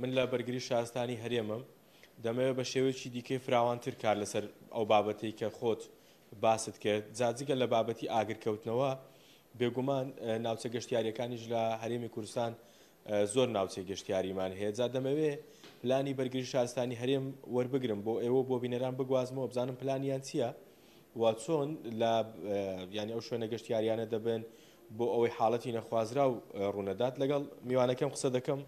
من لە بەرگری شارستانی هەرێمم دەمەوێت بە شێوەیەکی دیکەی فراوانتر کار لەسەر ئەو بابەتەی کە خۆت باست کرد جاجگە لە بابەتی ئاگرکەوتنەوە بێگومان ناوچە گەشتیاریەکانیش لە هەرێمی کوردستان زۆر ناوچەی گەشتیاریمان هەیە جا دەمەوێت پلانی بەرگری شارستانی هەرێم وەربگرم بۆ ئێوە بۆ بینەران بگوازمەوە بزانم پلانیان چییە وا چۆن لە ینی ئەو شوێنە گەشتیاریانە دەبن بۆ ئەوەی حاڵەتی نەخوازرا و ڕوونەدات لەگەڵ میوانەکەم قسە دەکەم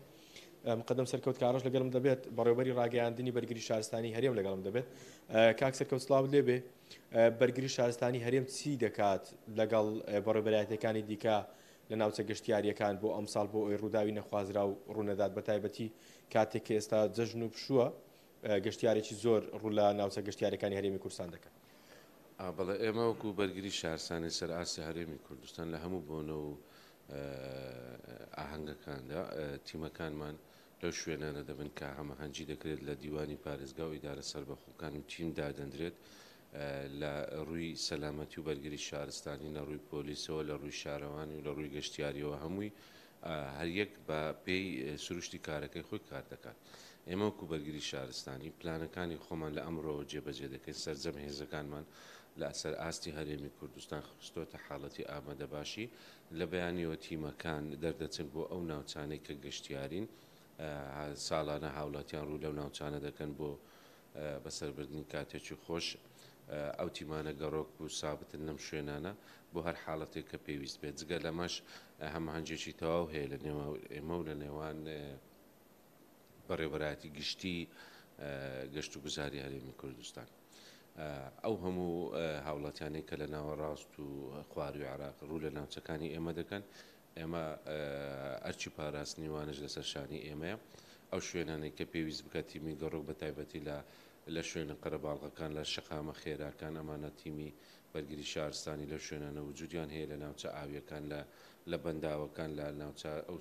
قدم سەرکەوت کارۆش لەگەڵم دەبێت بەڕێوەبەری ڕاگەیاندنی بەرگری شارستانی هەرێم لەگەڵم دەبێت کاک سەرکەوت سڵاو لێبێ بەرگری شارستانی هەرێم چی دەکات لەگەڵ بەڕێوەبەرایەتەکانی دیکە لە ناوچە گەشتیاریەکان بۆ ئەمساڵ بۆ ئەوی ڕووداوی نەخوازرا و ڕوونەدات بە تایبەتی کاتێک کە ئێستا جەژن و پشووە گەشتیارێکی زۆر ڕوو لە ناوچە گەشتیاریەکانی هەرێمی کوردستان دەکەن بەڵێ ئێمە وەکو بەرگری شارستانی سەر ئاسی هەرێمی کوردستان لە هەموو بۆنە و ئاهەنگەکاندا تیمەکانمان لەو شوێنانە دەبن کە هەمەهەنگی دەکرێت لە دیوانی پارێزگا و ئیدارە سەربەخۆکان و تیم دادەندرێت لە ڕووی سەلامەتی و بەرگری شارستانی لە ڕووی پۆلیسەوە لە ڕووی شارەوانی و لە ڕووی گەشتیاریەوە هەمووی هەریەک بە پێی سروشتی کارەکەی خۆی کار دەکات. ئێمە وەکو بەرگری شارستانی پلانەکانی خۆمان لە ئەمڕۆ جێبەجێ دەکەین سەرجەم هێزەکانمان لە ئەسەر ئاستی هەرێمی کوردستان خستۆتە حاڵەتی ئامادە باشی لە بەیانیەوە تیمەکان دەردەچن بۆ ئەو ناوچانەی کە گەشتیارین ساڵانە هاوڵاتیان ڕوو لەو ناوچانە دەکەن بۆ بەسەربردنی کاتێکی خۆش ئەو تیمانە گەڕۆک و سابتن لەم شوێنانە بۆ هەر حاڵەتێک کە پێویست بێت جگە لەمەش هەمەهەنگێکی تەواو هەیە لە نێو ئێمە و لە نێوان بەڕێوەبەرایەتی گشتی گەشت و گوزاری هەرێمی کوردستان ئەو هەموو هاوڵاتیانەی کە لە ناوە ڕاست و خواری و عراق ڕوو لە ناوچەکانی ئێمە دەکەن ئێمە ئەرچی پاراستنیوانش لەسەر شانی ئێمەیە ئەو شوێنانەی کە پێویست بکات تیمی گەڕۆک بە تایبەتی لە شوێنە قەرەباڵغەکان لە شقامە خێراکان ئەمانە تیمی بەرگری شارستانی لە شوێنانە وجودیان هەیە لە ناوچە ئاویەکان لە بەنداوەکان لە ناوچە ئەو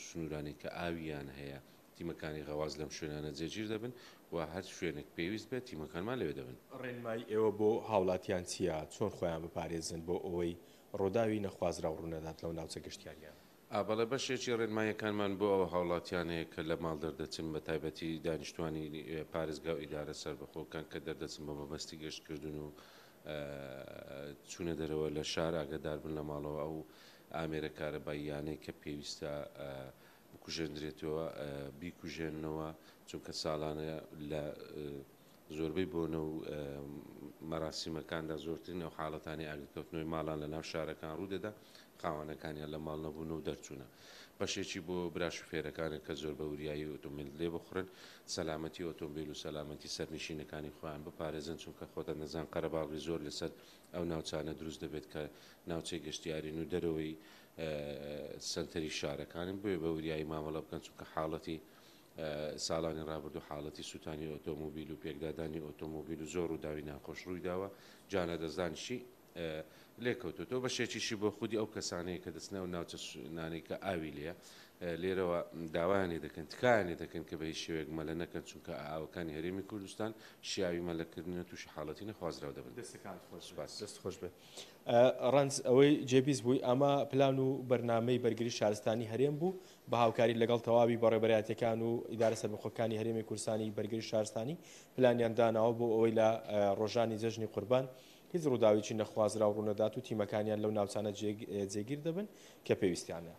سنوورانی کە ئاویان هەیە تیمەکانی غەواز لەم شوێنانە جێگیر دەبن و هەر شوێنێک پێویست بێت تیمەکانمان لەوێ دەبن. ڕێنمای ئێوە بۆ هاوڵاتیان چییە چۆن خۆیان بپارێزن بۆ ئەوەی ڕۆداوی نەخوازرا و ڕوونەدات لەو ناوچە گەشتیاریان بەڵێ بەشێکی ڕێنمایەکانمان بۆ ئەوە هاوڵاتیانەیە کە لە ماڵ دەردەچن بە تایبەتی دانیشتوانی پارێزگا و ئیدارە سەربەخۆکان کە دەردەچن بە مەبەستی گەشتکردن و چوونە دەرەوە لە شار ئاگادار بن لە ماڵەوە ئەو ئامێرە کارەباییانەی کە پێویستە بکوژێنرێتەوە بیکوژێننەوە چونکە ساڵانە لە زۆربەی بۆنە و مەراسیمەکاندا زۆرترین ئەو حاڵەتانی ئاگرکەوتنەوەی ماڵان لە ناو شارەکان ڕوودەدا خاوەنەکانیان لە ماڵ نەبوون و دەرچوونە بەشێکی بۆ براشوفێرەکانێک کە زۆر بە وریایی ئۆتۆمبیل لێ بخورن سەلامەتی ئۆتۆمبیل و سەلامەتی سەرنشینەکانی خۆیان بپارێزن چونکە خۆتە نەزان قەرەباڵغی زۆر لەسەر ئەو ناوچانە دروست دەبێت کە ناوچەی گەشتیارین و دەرەوەی سنتەری شارەکانن بۆیە بە وریایی مامەڵە بکەن چونکە حاڵەتی ساڵانی ڕابردوو حاڵەتی سووتانی ئۆتۆمۆبیل و پێکدادانی ئۆتۆمۆبیل و زۆر و داوی ناخۆش ڕووی داوە جانە دەزانشی لێکەوتەوە بەشێکیشی بۆ خودی ئەو کەسانەیە کە دەچنەوە ناوچە سوێنانەی کە ئاوی لێە لێرەوە داوایانێ دەکەن تکایانێ دەکەن کە بە هیچ شێوەیەک مەلە نەکەن چونکە ئاوەکانی هەرێمی کوردستان شیاوی مەلەکردنە تووشی حاڵەتی نەخوازراو دەبن. دەست خۆش بێ ڕەنج ئەوەی جێبیست بووی ئەمە پلان و بەرنامەی بەرگری شارستانی هەرێم بوو بە هاوکاری لەگەڵ تەواوی بەڕێوەبەرایەتەکان و ئیدارە سەربەخۆکانی هەرێمی کوردستانی بەرگری شارستانی پلانیان داناوە بۆ ئەوەی لە ڕۆژانی جەژنی قوربان هیچ ڕووداوێکی نەخوازرا و ڕوونەدات و تیمەکانیان لەو ناوچانە جێگیر دەبن کە پێویستیانە.